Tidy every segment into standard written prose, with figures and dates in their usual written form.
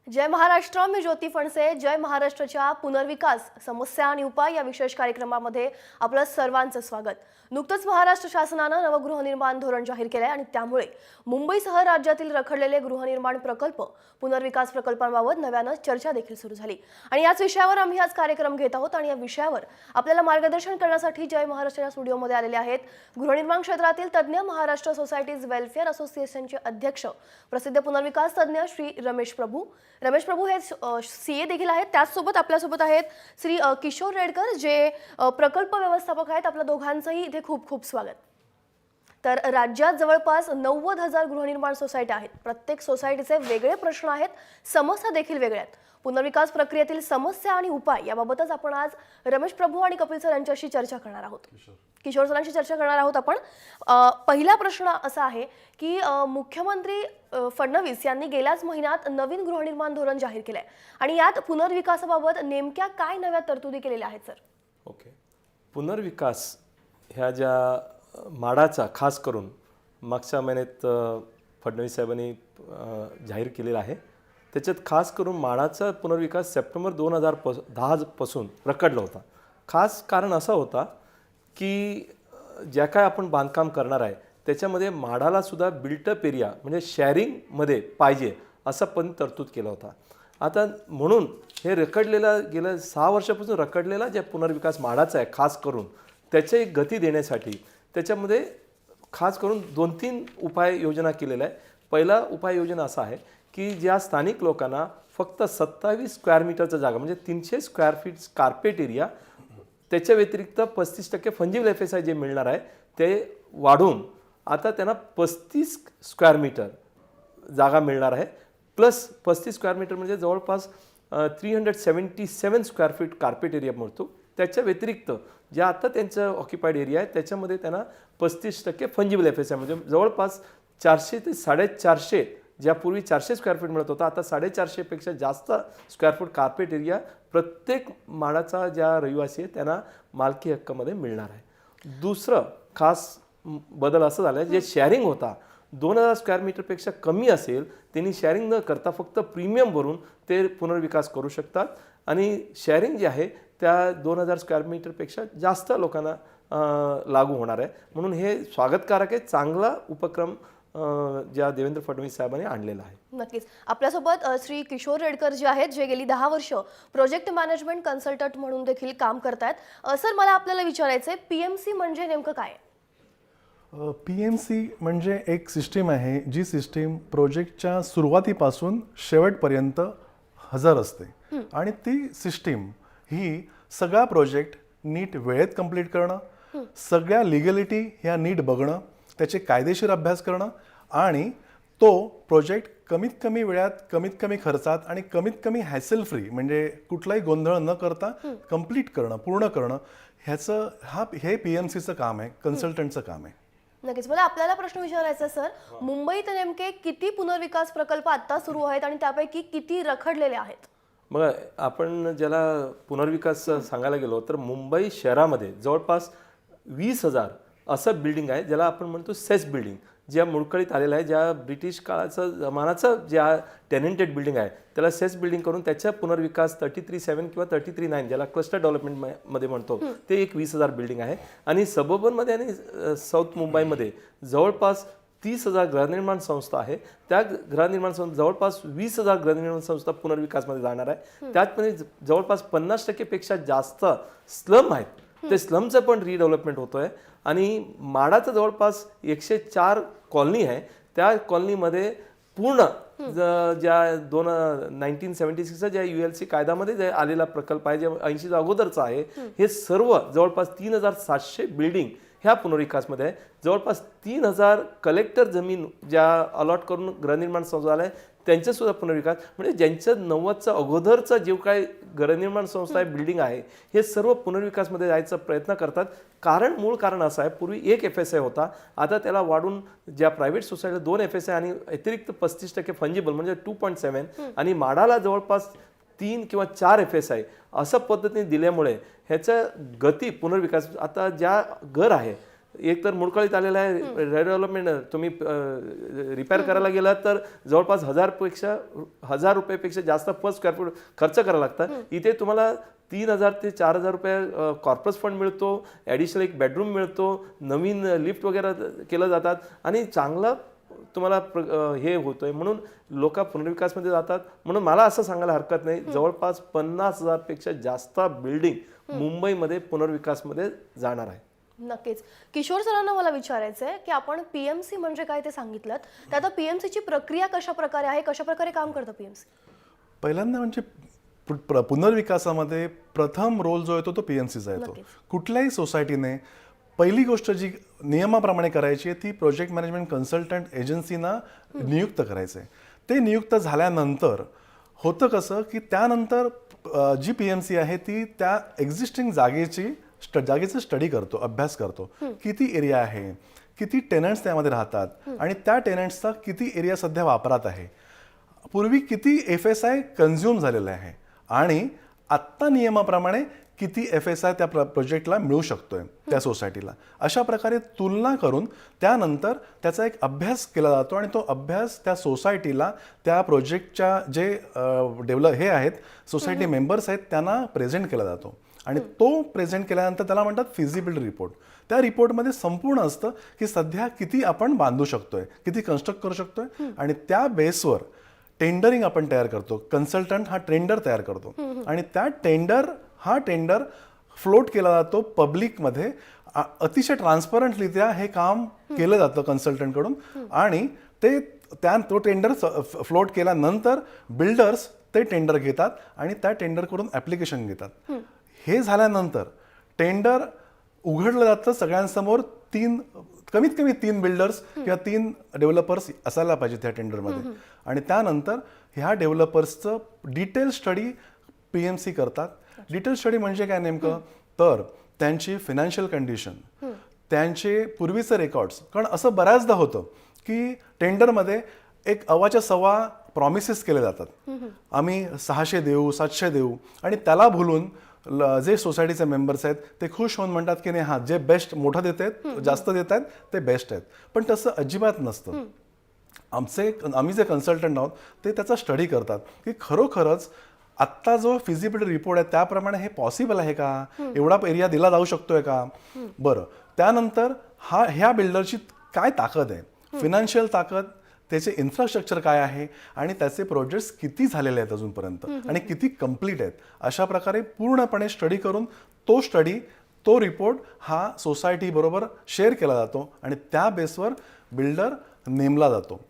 जय महाराष्ट्र, मी ज्योती फणसे. जय महाराष्ट्राच्या पुनर्विकास समस्या आणि उपाय या विशेष कार्यक्रमामध्ये आपलं सर्वांचं स्वागत. नुकतंच महाराष्ट्र शासनानं नवगृहनिर्माण धोरण जाहीर केलंय आणि त्यामुळे मुंबईसह राज्यातील रखडलेले गृहनिर्माण प्रकल्प, पुनर्विकास प्रकल्पांबाबत नव्यानं चर्चा देखील सुरू झाली. आणि याच विषयावर आम्ही आज कार्यक्रम घेत आहोत आणि या विषयावर आपल्याला मार्गदर्शन करण्यासाठी जय महाराष्ट्राच्या स्टुडिओमध्ये आलेले आहेत गृहनिर्माण क्षेत्रातील तज्ञ, महाराष्ट्र सोसायटीज वेलफेअर असोसिएशनचे अध्यक्ष, प्रसिद्ध पुनर्विकास तज्ञ श्री रमेश प्रभू. रमेश प्रभू हे सीए देखील आहेत. त्याचसोबत आपल्यासोबत आहेत श्री किशोर रेडकर, जे प्रकल्प व्यवस्थापक आहेत. आपल्या दोघांचंही इथे खूप खूप स्वागत. तर राज्यात जवळपास 90,000 गृहनिर्माण सोसायट्या आहेत. प्रत्येक सोसायटीचे वेगळे प्रश्न आहेत, समस्या देखील वेगळ्या आहेत. पुनर्विकास प्रक्रियेतील समस्या आणि उपाय याबाबतच आपण आज रमेश प्रभू आणि कपिल सर यांच्याशी चर्चा करणार आहोत. किशोर सरांशी चर्चा करणार आहोत आपण. पहिला प्रश्न असा आहे की मुख्यमंत्री फडणवीस यांनी गेल्याच महिन्यात नवीन गृहनिर्माण धोरण जाहीर केलंय आणि यात पुनर्विकासाबाबत नेमक्या काय नव्या तरतुदी केलेल्या आहेत सर? ओके. पुनर्विकास ह्या ज्या माडाचा खास करून मागच्या महिन्यात फडणवीस साहेबांनी जाहीर केलेला आहे, त्याच्यात खास करून माडाचा पुनर्विकास सप्टेंबर 2010 पासून रखडला होता. खास कारण असा होता की ज्या काय आपण बांधकाम करणार आहे त्याच्यामध्ये माडाला सुद्धा बिल्टअप एरिया म्हणजे शेअरिंगमध्ये पाहिजे असा पण तरतूद केला होता. आता म्हणून हे रखडलेला गेल्या 6 वर्षापासून रखडलेला ज्या पुनर्विकास माडाचा आहे खास करून त्याची एक गती देण्यासाठी त्याच्यामध्ये खास करून 2-3 उपाययोजना केलेल्या आहे. पहिला उपाययोजना असा आहे की ज्या स्थानिक लोकांना फक्त 27 स्क्वेअर मीटरचा जागा म्हणजे 300 स्क्वेअर फीट कार्पेट एरिया, त्याच्या व्यतिरिक्त 35% फंजिबल FSI जे मिळणार आहे ते वाढून आता त्यांना 35 स्क्वेअर मीटर जागा मिळणार आहे. प्लस 35 स्क्वेअर मीटर म्हणजे जवळपास 377 स्क्वेअर फीट कार्पेट एरिया मिळतो. त्याच्या व्यतिरिक्त ज्या आता त्यांचं ऑक्युपाईड एरिया आहे त्याच्यामध्ये त्यांना 35% फंजिबल FSI म्हणजे जवळपास 400 ते 450, ज्यापूर्वी 400 स्क्वेअर फीट मिळत होता आता 450 पेक्षा जास्त स्क्वेअर फूट कार्पेट एरिया प्रत्येक माडाचा ज्या रहिवासी आहे त्यांना मालकी हक्कामध्ये मिळणार आहे. दुसरं खास बदल असं झालं आहे, जे शेअरिंग होता 2000 स्क्वेअर मीटरपेक्षा कमी असेल त्यांनी शेअरिंग न करता फक्त प्रीमियम भरून ते पुनर्विकास करू शकतात आणि शेअरिंग जे आहे त्या 2000 स्क्वेअर मीटरपेक्षा जास्त लोकांना लागू होणार आहे. म्हणून हे स्वागतकारक आहे, चांगला उपक्रम ज्या देवेंद्र फडणवीस साहेबांनी आणलेला आहे. नक्कीच. आपल्यासोबत श्री किशोर रेडकर जे आहेत, जे गेली 10 वर्ष प्रोजेक्ट मॅनेजमेंट कन्सल्टंट म्हणून देखील काम करतायत. सर, मला आपल्याला विचारायचं आहे, PMC म्हणजे नेमकं काय? PMC म्हणजे एक सिस्टीम आहे जी सिस्टीम प्रोजेक्टच्या सुरुवातीपासून शेवटपर्यंत हजर असते आणि ती सिस्टीम ही सगळा प्रोजेक्ट नीट वेळेत कंप्लीट करणं, सगळ्या लिगलिटी ह्या नीट बघणं, त्याचे कायदेशीर अभ्यास करणं आणि तो प्रोजेक्ट कमीत कमी वेळात, कमीत कमी खर्चात आणि कमीत कमी हॅसल फ्री म्हणजे कुठलाही गोंधळ न करता कंप्लीट करणं, पूर्ण करणं, हे PMCचं काम आहे, कन्सल्टंटचं काम आहे. नक्कीच. मला आपल्याला प्रश्न विचारायचा सर, मुंबईत नेमके किती पुनर्विकास प्रकल्प आता सुरू आहेत आणि त्यापैकी किती रखडलेले आहेत? मग आपण ज्याला पुनर्विकास सांगायला गेलो तर मुंबई शहरामध्ये जवळपास 20,000 असं बिल्डिंग आहे ज्याला आपण म्हणतो सेस बिल्डिंग, ज्या मुळकळीत आलेलं आहे, ज्या ब्रिटिश काळाचं जमानाचं ज्या टेनेंटेड बिल्डिंग आहे त्याला सेस बिल्डिंग करून त्याच्या पुनर्विकास 33/7 किंवा 33/9 ज्याला क्लस्टर डेव्हलपमेंटमध्ये म्हणतो ते एक 20,000 बिल्डिंग आहे. आणि सबअर्बनमध्ये आणि साऊथ मुंबईमध्ये जवळपास 30,000 गृहनिर्माण संस्था आहे. त्या गृहनिर्माण संस्था जवळपास 20,000 गृहनिर्माण संस्था पुनर्विकासमध्ये जाणार आहे. त्यातमध्ये जवळपास 50% पेक्षा जास्त स्लम आहेत, ते स्लमचं पण रिडेव्हलपमेंट होतो आहे. आणि माडाचं जवळपास 104 कॉलनी आहे. त्या कॉलनीमध्ये पूर्ण ज्या 1976चा ज्या ULC कायद्यामध्ये जे आलेला प्रकल्प आहे, जे 80च्या अगोदरचा आहे, हे सर्व जवळपास 3,700 बिल्डिंग ह्या पुनर्विकासमध्ये आहे. जवळपास 3,000 कलेक्टर जमीन ज्या अलॉट करून गृहनिर्माण संस्था आहे त्यांचंसुद्धा पुनर्विकास, म्हणजे ज्यांचं 90चा अगोदरचा जे काही गृहनिर्माण संस्था आहे, बिल्डिंग आहे, हे सर्व पुनर्विकासमध्ये जायचा प्रयत्न करतात. मूळ कारण असं आहे, पूर्वी 1 FSI होता, आता त्याला वाढून ज्या प्रायव्हेट सोसायटी 2 FSI आणि अतिरिक्त 35% फंजिबल म्हणजे 2.7 आणि माडाला जवळपास 3 किंवा 4 FSI असं पद्धतीने दिल्यामुळे ह्याचं गती पुनर्विकास आता ज्या घर आहे एक तर मुडकळीत आलेला आहे डेव्हलपमेंट, तुम्ही रिपेअर करायला गेलात तर जवळपास 1000 रुपयापेक्षा जास्त पर स्क्वेअर फूट खर्च करायला लागतं. इथे तुम्हाला 3000 ते 4000 रुपये कॉर्पस फंड मिळतो, ॲडिशनल एक बेडरूम मिळतो, नवीन लिफ्ट वगैरे केलं जातात आणि चांगलं तुम्हाला हे होतंय. म्हणून लोक पुनर्विकासमध्ये जातात. म्हणून मला असं सांगायला हरकत नाही, जवळपास 50,000 पेक्षा जास्त बिल्डिंग मुंबईमध्ये पुनर्विकासमध्ये जाणार आहे. नक्कीच. किशोर सरांना मला विचारायचं आहे की आपण पीएमसी म्हणजे काय ते सांगितलं, तर आता पीएमसीची प्रक्रिया कशा प्रकारे आहे, कशा प्रकारे काम करतं पीएमसी? पहिल्यांदा म्हणजे पुनर्विकासामध्ये प्रथम रोल जो येतो तो पीएमसीचा येतो. कुठल्याही सोसायटीने पहिली गोष्ट जी नियमाप्रमाणे करायची आहे ती प्रोजेक्ट मॅनेजमेंट कन्सल्टंट एजन्सीना नियुक्त करायचं आहे. ते नियुक्त झाल्यानंतर होतं कसं की त्यानंतर जी पीएमसी आहे ती त्या एक्झिस्टिंग जागेचं स्टडी करतो, अभ्यास करतो. किती एरिया आहे, किती टेनंट्स त्यामध्ये राहतात आणि त्या टेनंट्सचा किती एरिया सध्या वापरात आहे, पूर्वी किती FSI कन्झ्युम झालेला आहे आणि आत्ता नियमाप्रमाणे किती FSI त्या प्रोजेक्टला मिळू शकतोय त्या सोसायटीला. अशा प्रकारे तुलना करून त्यानंतर त्याचा एक अभ्यास केला जातो आणि तो अभ्यास त्या सोसायटीला त्या प्रोजेक्टच्या जे हे आहेत सोसायटी मेंबर्स आहेत त्यांना प्रेझेंट केला जातो आणि तो प्रेझेंट केल्यानंतर त्याला म्हणतात फिजिबिलिटी रिपोर्ट. त्या रिपोर्टमध्ये संपूर्ण असतं की सध्या किती आपण बांधू शकतोय, किती कन्स्ट्रक्ट करू शकतोय आणि त्या बेसवर टेंडरिंग आपण तयार करतो. कन्सल्टंट हा टेंडर तयार करतो आणि त्या टेंडर फ्लोट केला जातो पब्लिकमध्ये. अतिशय ट्रान्सपरंटलित्या हे काम केलं जातं कन्सल्टंटकडून आणि तो टेंडर फ्लोट केल्यानंतर बिल्डर्स ते टेंडर घेतात आणि त्या टेंडरकडून ॲप्लिकेशन घेतात. हे झाल्यानंतर टेंडर उघडलं जातं सगळ्यांसमोर. कमीत कमी 3 बिल्डर्स किंवा 3 डेव्हलपर्स असायला पाहिजे त्या टेंडरमध्ये आणि त्यानंतर ह्या डेव्हलपर्सचं डिटेल स्टडी पीएमसी करतात. डिटेल स्टडी म्हणजे काय नेमकं, तर त्यांची फिनान्शियल कंडिशन, त्यांचे पूर्वीचे रेकॉर्ड्स. कारण असं बऱ्याचदा होतं की टेंडरमध्ये एक अवाच्या सव्वा प्रॉमिसेस केले जातात. आम्ही 600 देऊ, 700 देऊ आणि त्याला भुलून जे सोसायटीचे मेंबर्स आहेत ते खुश होऊन म्हणतात की नाही हां जे बेस्ट मोठं देत आहेत, जास्त देत आहेत ते बेस्ट आहेत. पण तसं अजिबात नसतं. आम्ही जे कन्सल्टंट आहोत ते त्याचा स्टडी करतात की खरोखरच आत्ता जो फिजिबिलिटी रिपोर्ट आहे त्याप्रमाणे हे पॉसिबल आहे का, एवढा एरिया दिला जाऊ शकतोय का. बरं, त्यानंतर ह्या बिल्डरची काय ताकद आहे, फिनान्शियल ताकद, त्याचे इन्फ्रास्ट्रक्चर काय आहे आणि त्याचे प्रोजेक्ट्स किती झालेले आहेत अजूनपर्यंत आणि किती कंप्लीट आहेत. अशा प्रकारे पूर्णपणे स्टडी करून तो रिपोर्ट हा सोसायटी बरोबर शेअर केला जातो आणि त्या बेसवर बिल्डर नेमला जातो.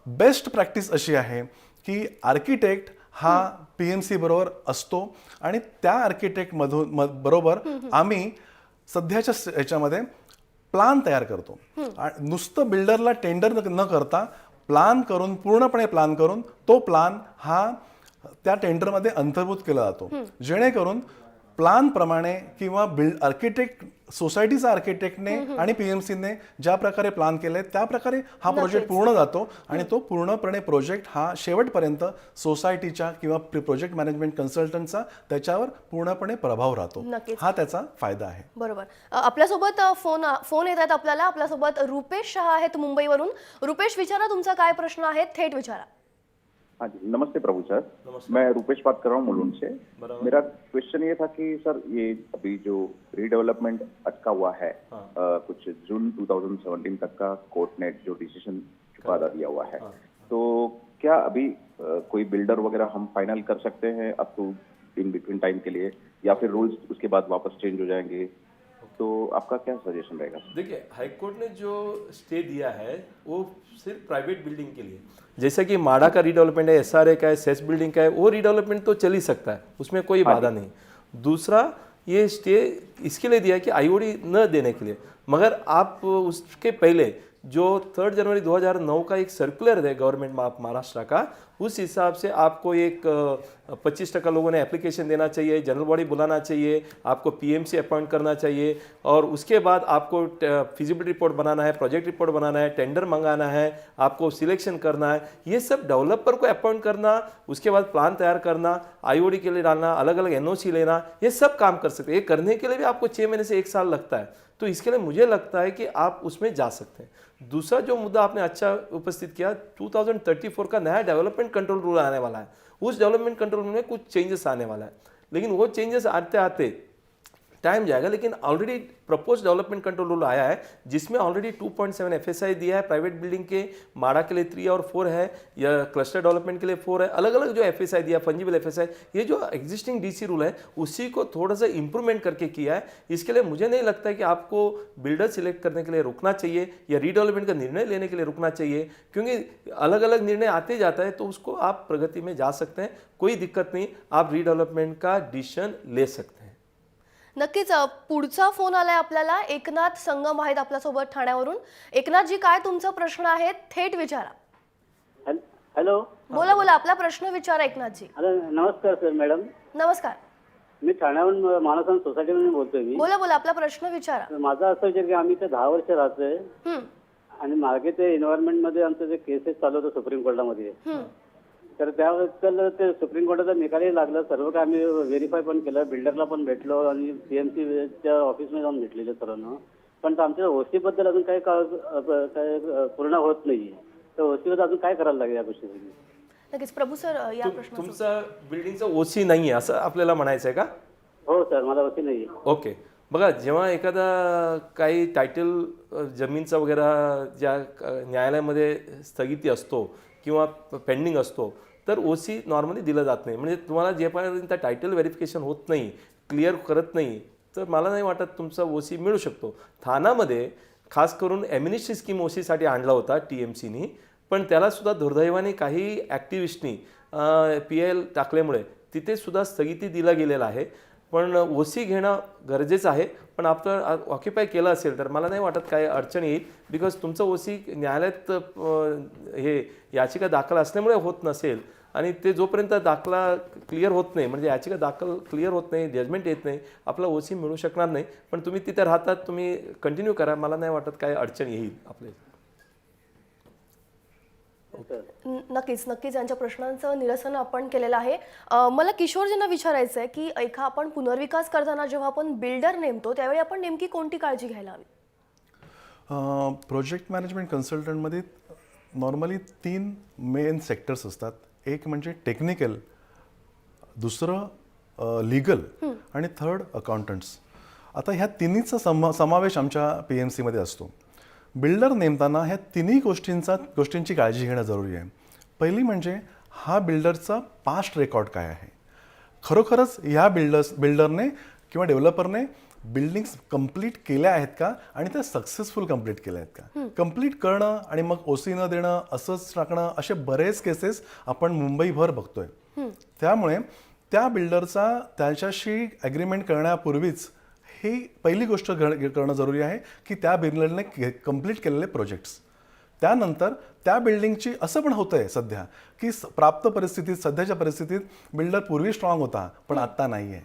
बेस्ट प्रॅक्टिस अशी आहे की आर्किटेक्ट हा पीएमसी बरोबर असतो आणि त्या आर्किटेक्ट बरोबर आम्ही सध्याच्या ह्याच्यामध्ये प्लान तयार करतो. नुसतं बिल्डरला टेंडर न करता पूर्णपणे प्लान करून तो प्लान हा त्या टेंडरमध्ये अंतर्भूत केला जातो. जेणेकरून प्लान प्रमाणे किंवा सोसायटीचा आर्किटेक्टने आणि पीएमसीने ज्या प्रकारे प्लान केलंय त्या प्रकारे हा प्रोजेक्ट पूर्ण जातो आणि तो पूर्णपणे प्रोजेक्ट हा शेवटपर्यंत सोसायटीच्या किंवा प्रोजेक्ट मॅनेजमेंट कन्सल्टंटचा त्याच्यावर पूर्णपणे प्रभाव राहतो. हा त्याचा फायदा आहे. बरोबर. आपल्यासोबत फोन येत आहेत आपल्यासोबत रुपेश शहा आहेत मुंबईवरून. रुपेश, विचारा तुमचा काय प्रश्न आहे, थेट विचारा. हाँ जी, नमस्ते प्रभु सर. मैं रुपेश बात कर रहा हूँ मुलुंड से. मेरा क्वेश्चन ये था कि सर ये अभी जो रीडेवलपमेंट अटका हुआ है, कुछ जून 2017 तक का कोर्ट ने जो डिसीजन चुकादा दिया हुआ है, तो क्या अभी कोई बिल्डर वगैरह हम फाइनल कर सकते हैं up to in between time के लिए, या फिर रूल्स उसके बाद वापस चेंज हो जाएंगे? तो आपका क्या सजेशन रहेगा? देखिए, हाईकोर्ट ने जो स्टे दिया है वो सिर्फ प्राइवेट बिल्डिंग के लिए, जैसे कि माडा का रीडेवलपमेंट है, SRA का है, सेस बिल्डिंग का है, वो रीडेवलपमेंट तो चल ही सकता है, उसमें कोई बाधा नहीं. दूसरा, ये स्टे इसके लिए दिया है कि IOD न देने के लिए. मगर आप उसके पहले जो 3 जनवरी 2009 का एक सर्कुलर है गवर्नमेंट ऑफ महाराष्ट्र का, उस हिसाब से आपको एक 25% लोगों ने एप्लीकेशन देना चाहिए, जनरल बॉडी बुलाना चाहिए, आपको पीएमसी अपॉइंट करना चाहिए और उसके बाद आपको फिजिबिलिटी रिपोर्ट बनाना है, प्रोजेक्ट रिपोर्ट बनाना है, टेंडर मंगाना है, आपको सिलेक्शन करना है. ये सब डेवलपर को अपॉइंट करना, उसके बाद प्लान तैयार करना, IOD के लिए डालना, अलग अलग NOC लेना, ये सब काम कर सकते हैं. ये करने के लिए भी आपको 6 महीने से 1 साल लगता है. तो इसके लिए मुझे लगता है कि आप उसमें जा सकते हैं। दूसरा जो मुद्दा आपने अच्छा उपस्थित किया, 2034 का नया डेवलपमेंट कंट्रोल रूल आने वाला है। उस डेवलपमेंट कंट्रोल में कुछ चेंजेस आने वाला है, लेकिन वो चेंजेस आते आते टाइम जाएगा। लेकिन already propose development control rule आया है, जिसमें ऑलरेडी 2.7 FSI दिया है प्राइवेट बिल्डिंग के, माड़ा के लिए 3 और 4 है, या क्लस्टर डेवलपमेंट के लिए 4 है। अलग अलग जो FSI दिया, फंजिबल FSI, ये जो एग्जिस्टिंग DC रूल है उसी को थोड़ा सा इंप्रूवमेंट करके किया है। इसके लिए मुझे नहीं लगता है कि आपको बिल्डर सिलेक्ट करने के लिए रुकना चाहिए या रीडेवलपमेंट का निर्णय लेने के लिए रुकना चाहिए, क्योंकि अलग अलग निर्णय आते जाता है, तो उसको आप प्रगति में जा सकते हैं, कोई दिक्कत नहीं, आप रीडेवलपमेंट का डिसीजन ले सकते हैं। नक्कीच पुढचा फोन आलाय आपल्याला। एकनाथ संगम आहेत आपल्यासोबत ठाण्यावरून। एकनाथजी, काय तुमचा प्रश्न आहे थेट विचारा। हॅलो, बोला बोला, आपला प्रश्न विचारा एकनाथजी। नमस्कार सर मॅडम, नमस्कार, मी ठाण्याहून मानसन सोसायटीमधून बोलतोय मी। बोला बोला, आपला प्रश्न विचारा। माझा असं विचार की आम्ही ते 10 वर्ष राहतोय हम्म, आणि मागे ते एन्व्हायरमेंट मध्ये आमचं जे केसेस चालू होतं सुप्रीम कोर्टामध्ये, हम्म, तर त्याबद्दल ते सुप्रीम कोर्टाचा निकालही लागला, सर्व काय आम्ही व्हेरीफाय पण केलं, बिल्डरला पण भेटलो आणि PMCच्या ऑफिसमध्ये जाऊन भेटलेले सर्वांना, पण आमच्या OC बद्दल अजून काही काय पूर्ण होत नाहीये। तर OC बद्दल अजून काय करायला लागेल या गोष्टीसाठी? नक्कीच प्रभू सर, या प्रश्नाचं तुमचा बिल्डिंगचा OC नाही आहे असं आपल्याला म्हणायचं आहे का? हो सर, मला OC नाही। ओके, बघा, जेव्हा एखादा काही टायटल जमीनचा वगैरे ज्या न्यायालयामध्ये स्थगिती असतो किंवा पेंडिंग असतो, तर OC नॉर्मली दिलं जात नाही। म्हणजे तुम्हाला जेपर्यंत टायटल व्हेरिफिकेशन होत नाही, क्लिअर करत नाही, तर मला नाही वाटत तुमचा OC मिळू शकतो। ठाण्यामध्ये खास करून एम्युनिटी स्कीम OC साठी आणला होता TMCनी, पण त्याला सुद्धा दुर्दैवाने काही ॲक्टिव्हिस्टनी PL टाकल्यामुळे तिथे सुद्धा स्थगिती दिला गेलेला आहे। पण OC घेणं गरजेचं आहे, पण आपण ऑक्युपाय केलं असेल तर मला नाही वाटत काय अडचण येईल, बिकॉज तुमचं OC न्यायालयात हे याचिका दाखल असल्यामुळे होत नसेल, आणि ते जोपर्यंत दाखला क्लिअर होत नाही, म्हणजे याचिका दाखल क्लिअर होत नाही, जजमेंट येत नाही, आपला OC मिळू शकणार नाही। पण तुम्ही तिथे राहतात, तुम्ही कंटिन्यू करा, मला नाही वाटत काय अडचण येईल आपल्याला। नक्कीच नक्कीच यांच्या प्रश्नांचं निरसन आपण केलेलं आहे। मला किशोरजींना विचारायचं आहे की आपण पुनर्विकास करताना जेव्हा आपण बिल्डर नेमतो त्यावेळी आपण नेमकी कोणती काळजी घ्यायला हवी? प्रोजेक्ट मॅनेजमेंट कन्सल्टंटमध्ये नॉर्मली 3 मेन सेक्टर्स असतात। एक म्हणजे टेक्निकल, दुसरं लीगल आणि थर्ड अकाउंटंट्स। आता ह्या तिन्हीचा समावेश आमच्या PMCमध्ये असतो। बिल्डर नेमताना ह्या तिन्ही गोष्टींची काळजी घेणं जरुरी आहे। पहिली म्हणजे हा बिल्डरचा पास्ट रेकॉर्ड काय आहे, खरोखरच ह्या बिल्डरने किंवा डेव्हलपरने बिल्डिंग्स कंप्लीट केल्या आहेत का आणि त्या सक्सेसफुल कंप्लीट केल्या आहेत का। कंप्लीट करणं आणि मग OC न देणं, असंच टाकणं, असे बरेच केसेस आपण मुंबईभर बघतोय। त्यामुळे त्या बिल्डरचा त्याच्याशी ॲग्रीमेंट करण्यापूर्वीच ही पहिली गोष्ट करणं जरुरी आहे की त्या बिल्डरने कंप्लीट केलेले प्रोजेक्ट्स। त्यानंतर त्या बिल्डिंगची असं पण होतंय सध्या की प्राप्त परिस्थितीत, सध्याच्या परिस्थितीत बिल्डर पूर्वी स्ट्रॉंग होता पण आत्ता नाही आहे,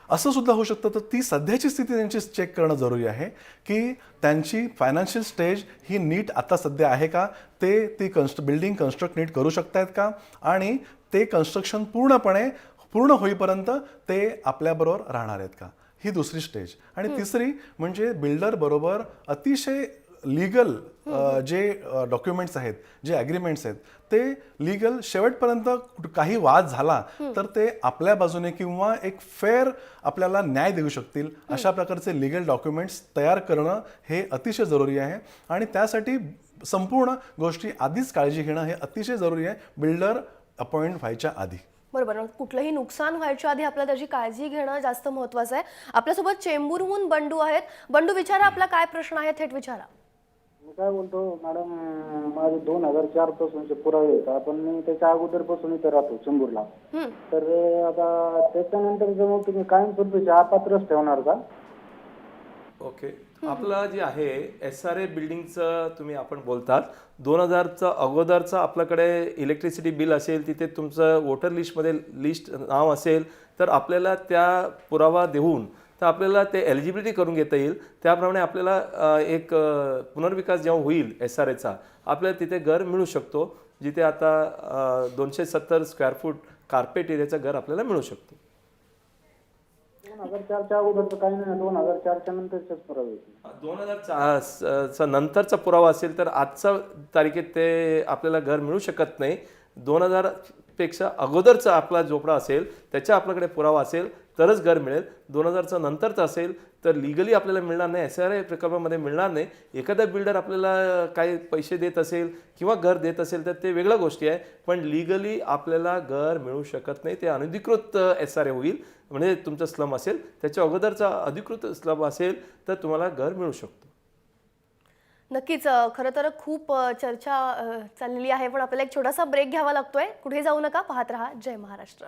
असं सुद्धा होऊ शकतं। तर ती सध्याची स्थिती त्यांची चेक करणं जरुरी आहे की त्यांची फायनान्शियल स्टेज ही नीट आता सध्या आहे का, ती बिल्डिंग कन्स्ट्रक्ट नीट करू शकतायत का, आणि ते कन्स्ट्रक्शन पूर्ण होईपर्यंत ते आपल्याबरोबर राहणार आहेत का, ही दुसरी स्टेज। आणि तिसरी म्हणजे बिल्डर बरोबर अतिशय लीगल जे डॉक्युमेंट्स आहेत, जे ॲग्रीमेंट्स आहेत, ते लीगल शेवटपर्यंत काही वाद झाला तर ते आपल्या बाजूने किंवा एक फेअर आपल्याला न्याय देऊ शकतील अशा प्रकारचे लीगल डॉक्युमेंट्स तयार करणं हे अतिशय जरुरी आहे। आणि त्यासाठी संपूर्ण गोष्टी आधीच काळजी घेणं हे अतिशय जरुरी आहे बिल्डर अपॉइंट व्हायच्या आधी। बरोबर, कुठलंही नुकसान व्हायच्या आधी आपल्याला त्याची काळजी घेणं जास्त महत्त्वाचं आहे। आपल्यासोबत चेंबूरहून बंडू आहेत। बंडू, विचारा, आपला काय प्रश्न आहे थेट विचारा। मी काय बोलतो मॅडम, माझे 2004 पासूनचे पुरावे आहेत, पण मी त्याच्या अगोदरपासून इथे राहतो चेंबूरला। तर आता त्याच्यानंतर जर मग तुम्ही कायमस्वरूपी अपात्रच ठेवणार का? ओके, आपलं जे आहे SRA बिल्डिंगचं तुम्ही आपण बोलतात, 2000चं अगोदरचं आपल्याकडे इलेक्ट्रिसिटी बिल असेल, तिथे तुमचं वोटर लिस्टमध्ये नाव असेल, तर आपल्याला त्या पुरावा देऊन तर आपल्याला ते एलिजिबिलिटी करून घेता येईल। त्याप्रमाणे आपल्याला एक पुनर्विकास जेव्हा होईल SRAचा, आपल्याला तिथे घर मिळू शकतो, जिथे आता 270 स्क्वेअर फूट कार्पेट एरियाचं घर आपल्याला मिळू शकतो। 2004च्या अगोदरचं काही नाही, 2004च्या नंतरच्याच पुरावे आहेत. 2004 नंतरचा पुरावा असेल तर आजच्या तारखेत ते आपल्याला घर मिळू शकत नाही. 2000 पेक्षा अगोदरचा आपला झोपडा असेल त्याच्या आपल्याकडे पुरावा असेल तरच घर मिळेल. 2000चा नंतरचा असेल तर लिगली आपल्याला मिळणार नाही, SRA प्रकल्पामध्ये मिळणार नाही. एखादा बिल्डर आपल्याला काही पैसे देत असेल किंवा घर देत असेल तर ते वेगळ्या गोष्टी आहे, पण लिगली आपल्याला घर मिळू शकत नाही. ते अनधिकृत SRA होईल. म्हणजे तुमचं स्लम असेल त्याच्या अगोदरचा अधिकृत स्लम असेल तर तुम्हाला घर मिळू शकतो. नक्कीच खरं तर खूप चर्चा चाललेली आहे, पण आपल्याला एक छोटासा ब्रेक घ्यावा लागतोय. कुठे जाऊ नका, पाहत रहा जय महाराष्ट्र.